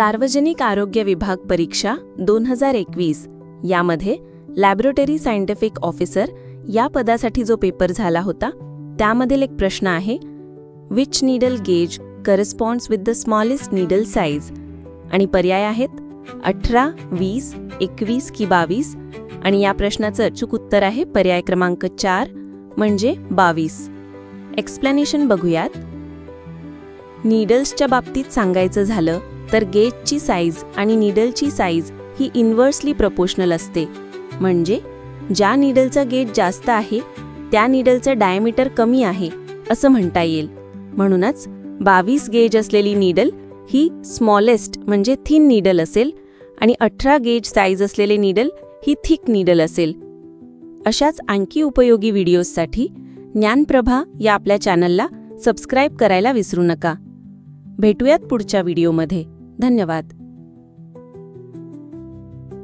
सार्वजनिक आरोग्य विभाग परीक्षा 2021 यामध्ये लॅबोरेटरी सायंटिफिक ऑफिसर या पदासाठी जो पेपर झाला होता त्यामधील एक प्रश्न आहे, which needle gauge corresponds with the smallest needle size, आणि पर्याय आहेत 18, 20, 21 की 22, आणि या प्रश्नाचं अचूक उत्तर आहे पर्याय क्रमांक 4 म्हणजे 22. एक्सप्लेनेशन बघूयात. नीडल्सच्या बाबतीत सांगायचं झालं तर गेजची साईज आणि नीडलची साईज ही इन्व्हर्सली प्रपोर्शनल असते. म्हणजे ज्या नीडलचं गेज जास्त आहे त्या नीडलचं डायमीटर कमी आहे असं म्हणता येईल. म्हणूनच 22 गेज असलेली नीडल ही स्मॉलेस्ट म्हणजे थिन नीडल असेल आणि 18 गेज साईज असलेले नीडल ही थिक नीडल असेल. अशाच आणखी उपयोगी व्हिडिओजसाठी ज्ञानप्रभा या आपल्या चॅनलला सबस्क्राईब करायला विसरू नका. भेटूयात पुढच्या व्हिडिओमध्ये. धन्यवाद.